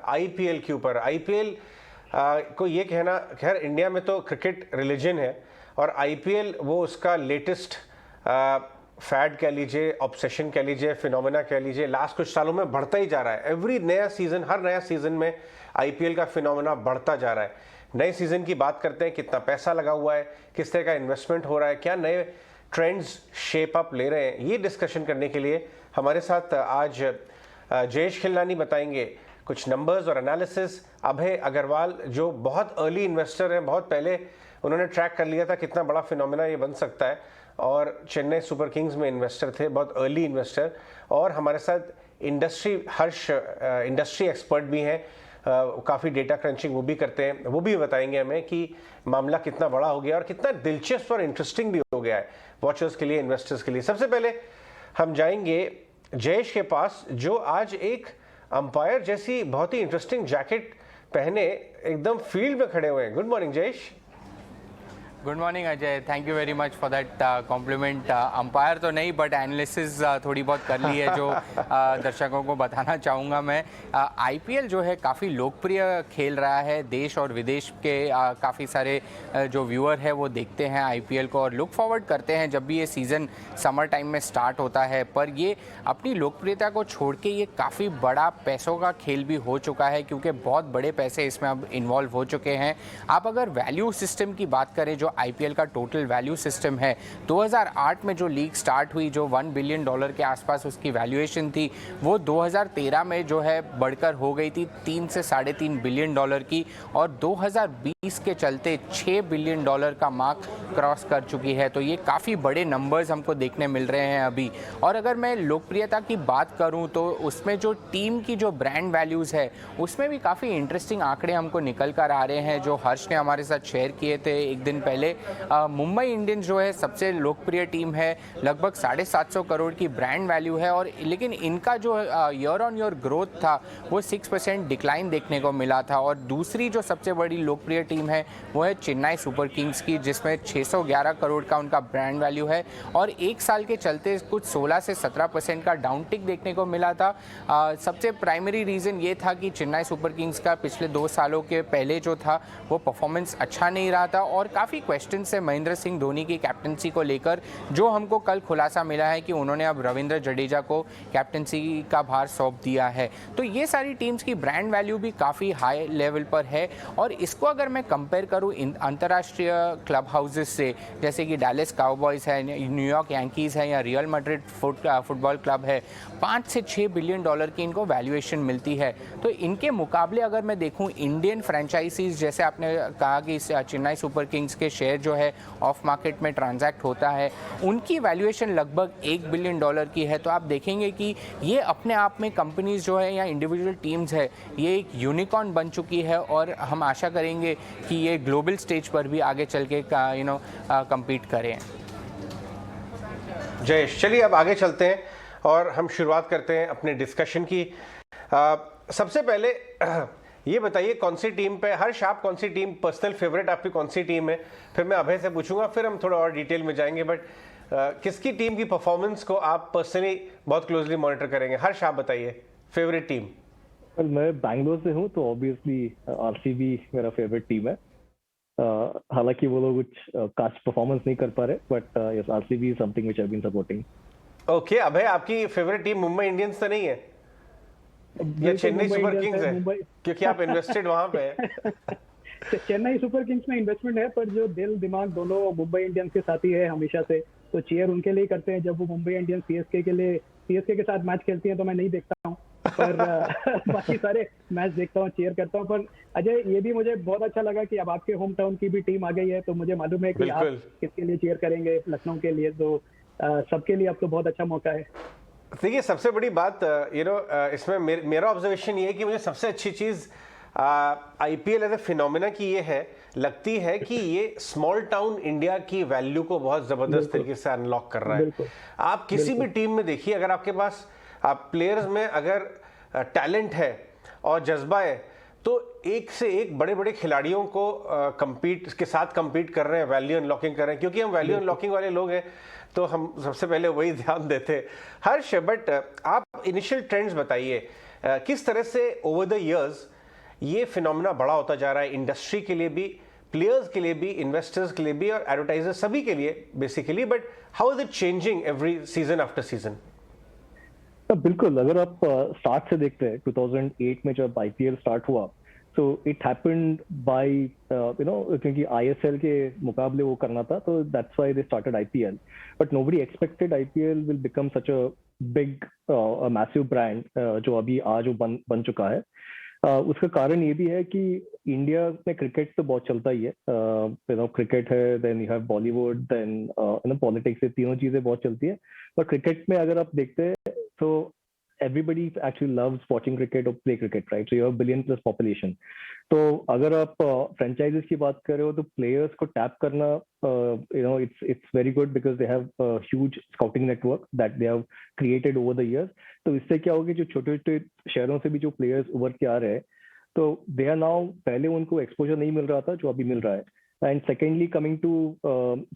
IPL के ऊपर। IPL को ये कहना, खैर इंडिया में तो क्रिकेट रिलीजन है और आईपीएल वो उसका लेटेस्ट फैड कह लीजिए, ऑब्सेशन कह लीजिए, फिनोमेना कह लीजिए, लास्ट कुछ सालों में बढ़ता ही जा रहा है। एवरी नया सीजन, हर नया सीजन में आईपीएल का फिनोमेना बढ़ता जा रहा है। नए सीजन की बात करते हैं, कितना पैसा लगा हुआ है, किस तरह का इन्वेस्टमेंट हो रहा है, क्या नए ट्रेंड्स शेप अप ले रहे हैं, ये डिस्कशन करने के लिए हमारे साथ आज जयेश खिलनानी बताएंगे कुछ नंबर्स और एनालिसिस। अभय अग्रवाल जो बहुत अर्ली इन्वेस्टर हैं, बहुत पहले उन्होंने ट्रैक कर लिया था कितना बड़ा फिनोमेना ये बन सकता है और चेन्नई सुपर किंग्स में इन्वेस्टर थे, बहुत अर्ली इन्वेस्टर। और हमारे साथ इंडस्ट्री एक्सपर्ट भी हैं, काफ़ी डेटा क्रंचिंग वो भी करते हैं, वो भी बताएंगे हमें कि मामला कितना बड़ा हो गया और कितना दिलचस्प और इंटरेस्टिंग भी हो गया है वॉचर्स के लिए, इन्वेस्टर्स के लिए। सबसे पहले हम जाएंगे जयेश के पास, जो आज एक अंपायर जैसी बहुत ही इंटरेस्टिंग जैकेट पहने एकदम फील्ड में खड़े हुए हैं। Good morning Jayesh. Good morning Ajay, thank you very much for that compliment. Umpire तो नहीं बट एनालिसिस थोड़ी बहुत कर ली है जो दर्शकों को बताना चाहूँगा मैं। आईपीएल जो है काफ़ी लोकप्रिय खेल रहा है, देश और विदेश के काफ़ी सारे जो व्यूअर है वो देखते हैं आईपीएल को और लुक फॉरवर्ड करते हैं जब भी ये सीज़न समर टाइम में स्टार्ट होता है। पर ये अपनी लोकप्रियता को छोड़ के ये काफ़ी बड़ा पैसों का खेल भी हो चुका है क्योंकि बहुत बड़े पैसे इसमें अब इन्वॉल्व हो चुके हैं। आप अगर वैल्यू सिस्टम की बात करें, जो आईपीएल का टोटल वैल्यू सिस्टम है, 2008 में जो लीग स्टार्ट हुई, जो $1 बिलियन के आसपास उसकी वैल्यूएशन थी, वो 2013 में जो है बढ़कर हो गई थी 3 से $3.5 बिलियन की और 2020 के चलते $6 बिलियन का मार्क क्रॉस कर चुकी है। तो ये काफ़ी बड़े नंबर्स हमको देखने मिल रहे हैं अभी। और अगर मैं लोकप्रियता की बात करूं तो उसमें जो टीम की जो ब्रांड वैल्यूज़ है उसमें भी काफ़ी इंटरेस्टिंग आंकड़े हमको निकल कर आ रहे हैं, जो हर्ष ने हमारे साथ शेयर किए थे एक दिन पहले। मुंबई इंडियंस जो है सबसे लोकप्रिय टीम है, लगभग 750 करोड़ की ब्रांड वैल्यू है और लेकिन इनका जो ईयर ऑन ईयर ग्रोथ था वो 6% डिक्लाइन देखने को मिला था। और दूसरी जो सबसे बड़ी लोकप्रिय टीम है वो है चेन्नई सुपर किंग्स की, जिसमें 611 करोड़ का उनका ब्रांड वैल्यू है और एक साल के चलते कुछ 16 से 17% का डाउन टिक देखने को मिला था। सबसे प्राइमरी रीज़न ये था कि चेन्नई सुपर किंग्स का पिछले 2 सालों के पहले जो था वो परफॉर्मेंस अच्छा नहीं रहा था और काफ़ी क्वेश्चन से महेंद्र सिंह धोनी की कैप्टनसी को लेकर, जो हमको कल खुलासा मिला है कि उन्होंने अब रविंद्र जडेजा को कैप्टनसी का भार सौंप दिया है। तो ये सारी टीम्स की ब्रांड वैल्यू भी काफ़ी हाई लेवल पर है और इसको अगर मैं कंपेयर करूँ अंतर्राष्ट्रीय क्लब हाउसेस से, जैसे कि डैलस काउबॉयज़ है, न्यूयॉर्क यांकीज़ है या रियल मैड्रिड फुटबॉल क्लब है, 5 से 6 बिलियन डॉलर की इनको वैल्यूएशन मिलती है। तो इनके मुकाबले अगर मैं देखूं इंडियन फ्रेंचाइजीज, जैसे आपने कहा कि चेन्नई सुपर किंग्स के शेयर जो है ऑफ मार्केट में ट्रांजैक्ट होता है, उनकी वैल्यूएशन लगभग $1 बिलियन की है। तो आप देखेंगे कि ये अपने आप में कंपनीज जो है या इंडिविजुअल टीम्स है, ये एक यूनिकॉर्न बन चुकी है और हम आशा करेंगे कि ये ग्लोबल स्टेज पर भी आगे चल के कम्पीट करें। जयेश, चलिए अब आगे चलते हैं और हम शुरुआत करते हैं अपने डिस्कशन की। सबसे पहले ये बताइए कौन सी टीम पे, हर्ष आप कौन सी टीम पर्सनल फेवरेट आपकी कौन सी टीम है? फिर मैं अभय से पूछूंगा, फिर हम थोड़ा और डिटेल में जाएंगे। बट किसकी टीम की परफॉर्मेंस को आप पर्सनली बहुत क्लोजली मॉनिटर करेंगे? हर्ष आप बताइए फेवरेट टीम। मैं बैंगलोर से हूँ तो ऑब्वियसली आरसीबी मेरा फेवरेट टीम है। हालांकि वो लोग कुछ खास परफॉर्मेंस नहीं कर पा रहे, but yes, RCB is something which I have been supporting. Okay, Abhay आपकी फेवरेट टीम मुंबई इंडियंस तो नहीं है या चेन्नई सुपर किंग्स है? क्योंकि आप इन्वेस्टेड वहां पे हैं। चेन्नई सुपर किंग्स में इन्वेस्टमेंट है, पर जो दिल दिमाग दोनों मुंबई इंडियंस के साथ ही है हमेशा से, तो चीयर उनके लिए करते हैं। जब वो मुंबई इंडियंस सीएसके के साथ मैच खेलती है तो मैं नहीं देखता हूँ, पर बाकी सारे मैच देखता हूँ, चीयर करता हूँ। पर अजय, ये भी मुझे बहुत अच्छा लगा कि अब आपके होम टाउन की भी टीम आ गई है, तो मुझे मालूम है कि आप किसके लिए चीयर करेंगे, लखनऊ के लिए। तो सबके लिए अब तो बहुत अच्छा मौका है। देखिए, सबसे बड़ी बात इसमें मेरा ऑब्जर्वेशन ये है कि मुझे सबसे अच्छी चीज़ आईपीएल एज ए फिनोमिना की ये है, लगती है कि ये स्मॉल टाउन इंडिया की वैल्यू को बहुत ज़बरदस्त तरीके से अनलॉक कर रहा है। आप किसी भी टीम में देखिए, अगर आपके पास प्लेयर्स में अगर टैलेंट है और जज्बा है, तो एक से एक बड़े बड़े खिलाड़ियों को के साथ कम्पीट कर रहे हैं, वैल्यू अनलॉकिंग कर रहे हैं। क्योंकि हम वैल्यू अनलॉकिंग वाले लोग हैं तो हम सबसे पहले वही ध्यान देते हैं। हर्ष, बट आप इनिशियल ट्रेंड्स बताइए, किस तरह से ओवर द इयर्स ये फिनोमेना बड़ा होता जा रहा है इंडस्ट्री के लिए भी, प्लेयर्स के लिए भी, इन्वेस्टर्स के लिए भी और एडवर्टाइजर्स सभी के लिए basically, but how is it changing every season after season? बिल्कुल, अगर आप स्टार्ट से देखते हैं 2008 में जब आईपीएल स्टार्ट हुआ, सो इट हैपेंड बाय क्योंकि आईएसएल के मुकाबले वो करना था, तो that's why they started IPL, but nobody expected IPL will become such a big massive brand जो अभी आज वो बन चुका है। उसका कारण ये भी है कि इंडिया में क्रिकेट तो बहुत चलता ही है, क्रिकेट है, then you have Bollywood, then politics, ये तीनों चीजें बहुत चलती है। पर क्रिकेट में अगर आप देखते हैं तो everybody actually loves watching cricket or play cricket, right? So you have a billion plus population. तो अगर आप franchises की बात कर रहे हो तो players को tap करना, it's very good because they have a huge scouting network that they have created over the years. तो इससे क्या होगा, जो छोटे-छोटे शहरों से भी जो players उभर के आ रहे हैं, तो they are now, पहले उनको exposure नहीं मिल रहा था जो अभी मिल रहा है। And secondly, coming to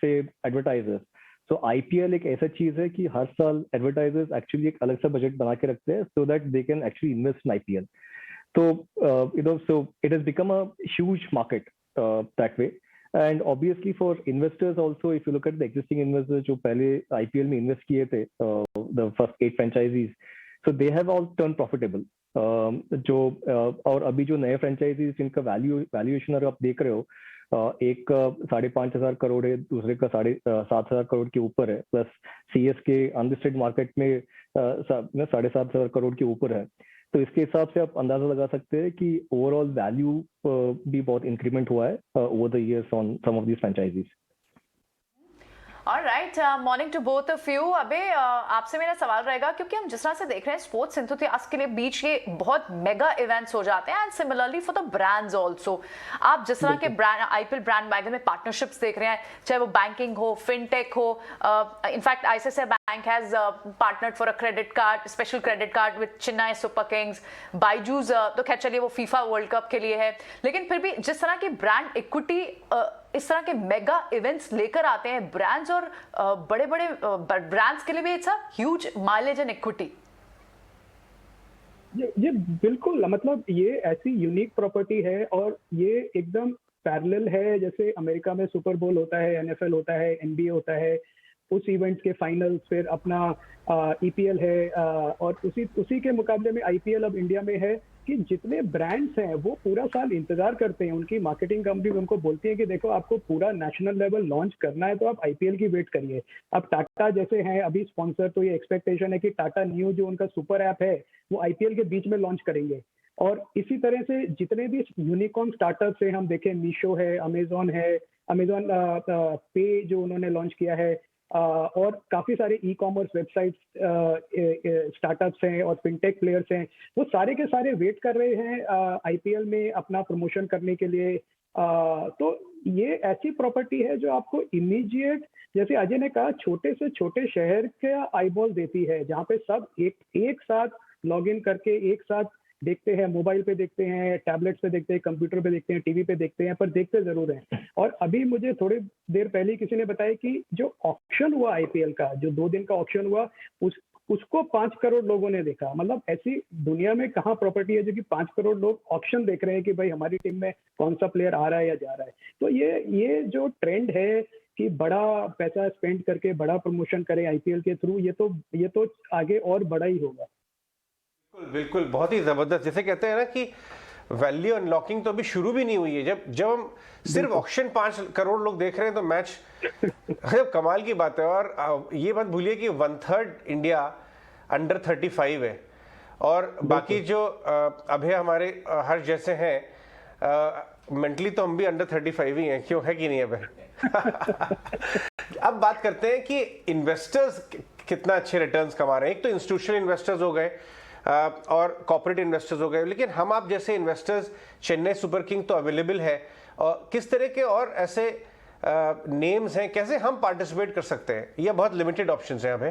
say advertisers. तो आईपीएल एक ऐसा चीज है कि हर साल एडवर्टाइजर्स एक्चुअली एक अलग सा बजट बना के रखते हैं so that they can actually invest in IPL. तो so it has become a huge market that way, and obviously for investors also, if you look at the existing investors जो पहले आईपीएल में invest किए थे, the first 8 franchises, so they have all turn profitable. और अभी जो नए franchises जिनका वैल्यूएशन अगर आप देख रहे हो, एक 5,500 करोड़ है, दूसरे का 7,500 करोड़ के ऊपर है, प्लस सीएसके अनलिस्टेड मार्केट में 7,500 करोड़ के ऊपर है। तो इसके हिसाब से आप अंदाजा लगा सकते हैं कि ओवरऑल वैल्यू भी बहुत इंक्रीमेंट हुआ है over the years on some of these franchises. Alright, morning to both of you. अबे आपसे मेरा सवाल रहेगा, क्योंकि हम जिस तरह से देख रहे हैं स्पोर्ट्स एंथुसियास्ट के लिए बीच ये बहुत मेगा इवेंट्स हो जाते हैं, and similarly for the brands also. आप जिस तरह के ब्रांड आईपीएल ब्रांड वैगन में पार्टनरशिप्स देख रहे हैं, चाहे वो बैंकिंग हो, फिनटेक हो, in fact ICICI bank has partnered for a credit card, special credit card with Chennai super Kings, Byju's तो खैर चलिए वो फीफा वर्ल्ड कप के लिए है, लेकिन फिर भी जिस तरह की ब्रांड इक्विटी इस तरह के मेगा इवेंट्स लेकर आते हैं ब्रांड्स, और बड़े बड़े ब्रांड्स के लिए भी it's a huge mileage and equity. ये बिल्कुल, मतलब ये ऐसी यूनिक प्रॉपर्टी है और ये एकदम पैरेलल है। जैसे अमेरिका में सुपर बोल होता है, एनएफएल होता है, एनबीए होता है, उस इवेंट्स के फाइनल्स, फिर अपना ईपीएल है, और उसी के मुकाबले में आईपीएल अब इंडिया में है कि जितने ब्रांड्स हैं वो पूरा साल इंतजार करते हैं। उनकी मार्केटिंग कंपनी उनको बोलती है कि देखो आपको पूरा नेशनल लेवल लॉन्च करना है तो आप आईपीएल की वेट करिए। अब टाटा जैसे हैं अभी स्पॉन्सर, तो ये एक्सपेक्टेशन है कि टाटा न्यू जो उनका सुपर ऐप है वो आईपीएल के बीच में लॉन्च करेंगे। और इसी तरह से जितने भी यूनिकॉर्न स्टार्टअप्स हैं, हम देखें मीशो है, अमेजोन पे जो उन्होंने लॉन्च किया है, और काफी सारे ई कॉमर्स वेबसाइट्स स्टार्टअप्स हैं और फिनटेक प्लेयर्स हैं, वो सारे के सारे वेट कर रहे हैं आईपीएल में अपना प्रमोशन करने के लिए। तो ये ऐसी प्रॉपर्टी है जो आपको इमीडिएट, जैसे अजय ने कहा, छोटे से छोटे शहर का आईबॉल देती है, जहाँ पे सब एक साथ लॉग इन करके एक साथ देखते हैं, मोबाइल पे देखते हैं, टैबलेट्स पे देखते हैं, कंप्यूटर पे देखते हैं, टीवी पे देखते हैं, पर देखते जरूर हैं। और अभी मुझे थोड़ी देर पहले किसी ने बताया कि जो ऑक्शन हुआ आईपीएल का, जो 2 दिन का ऑक्शन हुआ, उसको 5 करोड़ लोगों ने देखा। मतलब ऐसी दुनिया में कहाँ प्रॉपर्टी है जो कि 5 करोड़ लोग ऑक्शन देख रहे हैं कि भाई हमारी टीम में कौन सा प्लेयर आ रहा है या जा रहा है। तो ये जो ट्रेंड है कि बड़ा पैसा स्पेंड करके बड़ा प्रमोशन करें आईपीएल के थ्रू, ये तो आगे और बड़ा ही होगा। बिल्कुल, बहुत ही जबरदस्त। जैसे कहते हैं ना कि वैल्यू अनलॉकिंग तो अभी शुरू भी नहीं हुई है। जब हम सिर्फ ऑक्शन 5 करोड़ लोग देख रहे हैं तो मैच कमाल की बात है। और ये मत भूलिए कि 1/3 इंडिया अंडर 35 है, और बाकी जो अभय हमारे हर जैसे हैं, मेंटली तो हम भी अंडर 35 ही हैं, क्यों है कि नहीं अभय? अब बात करते हैं कि इन्वेस्टर्स कितना अच्छे रिटर्न्स कमा रहे हैं। एक तो इंस्टीट्यूशनल इन्वेस्टर्स हो गए और कॉर्पोरेट इन्वेस्टर्स हो गए, लेकिन हम आप जैसे इन्वेस्टर्स, चेन्नई सुपर किंग तो अवेलेबल है, और किस तरह के और ऐसे नेम्स हैं, कैसे हम पार्टिसिपेट कर सकते हैं? यह बहुत लिमिटेड ऑप्शंस हैं अभी।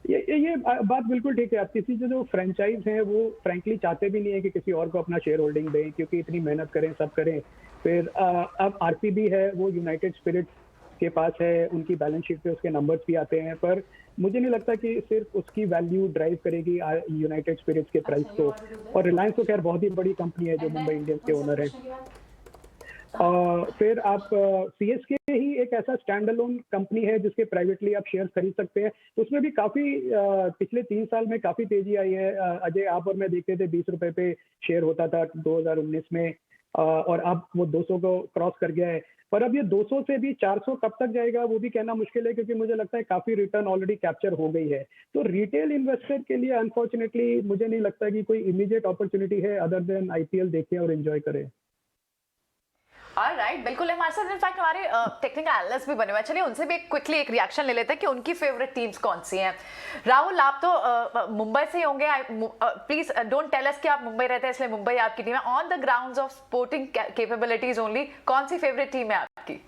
ये बात बिल्कुल ठीक है। आप किसी जो फ्रेंचाइज हैं वो फ्रैंकली चाहते भी नहीं है कि किसी और को अपना शेयर होल्डिंग दें, क्योंकि इतनी मेहनत करें, सब करें। फिर अब आरसीबी है, वो यूनाइटेड स्पिरिट्स उसके पास है, उनकी बैलेंस शीट पे उसके नंबर्स भी आते हैं, पर मुझे नहीं लगता कि सिर्फ उसकी वैल्यू ड्राइव करेगी यूनाइटेड स्पिरिट्स के प्राइस को। और रिलायंस तो खैर बहुत ही बड़ी कंपनी है जो मुंबई इंडियंस के ओनर है। फिर आप सीएसके ही एक ऐसा स्टैंड अलोन कंपनी है जिसके प्राइवेटली आप शेयर खरीद सकते हैं, तो उसमें भी काफी पिछले 3 साल में काफी तेजी आई है। अजय, आप और मैं देखते थे 20 रुपए पे शेयर होता था 2019 में, और अब वो 200 को क्रॉस कर गया है। पर अब ये 200 से भी 400 कब तक जाएगा वो भी कहना मुश्किल है, क्योंकि मुझे लगता है काफी रिटर्न ऑलरेडी कैप्चर हो गई है। तो रिटेल इन्वेस्टर के लिए अनफॉर्चुनेटली मुझे नहीं लगता कि कोई इमीडिएट अपॉर्चुनिटी है अदर देन आईपीएल देखें और एंजॉय करें। ऑलराइट, बिल्कुल। हमारे साथ इनफैक्ट हमारे टेक्निकल एनालिस्ट भी बने हुए हैं, चलिए उनसे भी क्विकली एक रिएक्शन ले लेते हैं कि उनकी फेवरेट टीम्स कौन सी हैं। राहुल, आप तो मुंबई से ही होंगे, प्लीज डोंट टेल अस कि आप मुंबई रहते हैं इसलिए मुंबई आपकी टीम है। On the grounds of sporting capabilities only, कौन सी फेवरेट टीम है आपकी?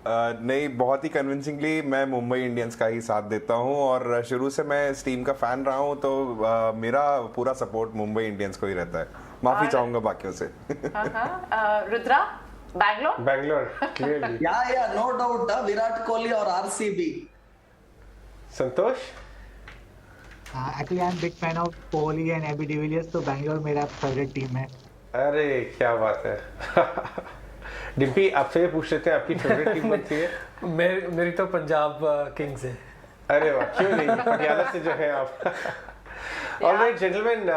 नहीं, बहुत ही कन्विंसिंगली मैं मुंबई इंडियंस का ही साथ देता हूं, और शुरू से मैं इस टीम का फैन रहा हूं, तो मेरा पूरा सपोर्ट मुंबई इंडियंस को ही रहता है। माफी चाहूंगा बाकियों से। रुद्रा, बैंगलोर? बैंगलोर क्लियरली। या नो डाउट, विराट कोहली और RCB. Santosh? Actually, I'm big fan of Kohli and AB de Villiers, तो बैंगलोर मेरा फेवरेट टीम है। अरे क्या बात है। डिम्पी, आपसे ये पूछ लेते हैं आपकी फेवरेट टीम कौन सी है? मेरी तो पंजाब किंग्स है। अरे वाह, क्यों नहीं, पटियाला से जो है आप। Alright gentleman,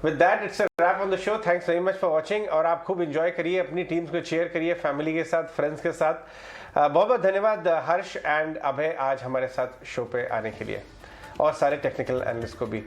with that it's a wrap on the show. Thanks very much for watching, और आप खूब एंजॉय करिए, अपनी टीम्स को चीयर करिए फैमिली के साथ, फ्रेंड्स के साथ। बहुत बहुत धन्यवाद हर्ष एंड अभय आज हमारे साथ शो पे आने के लिए, और सारे टेक्निकल एनालिस्ट को भी।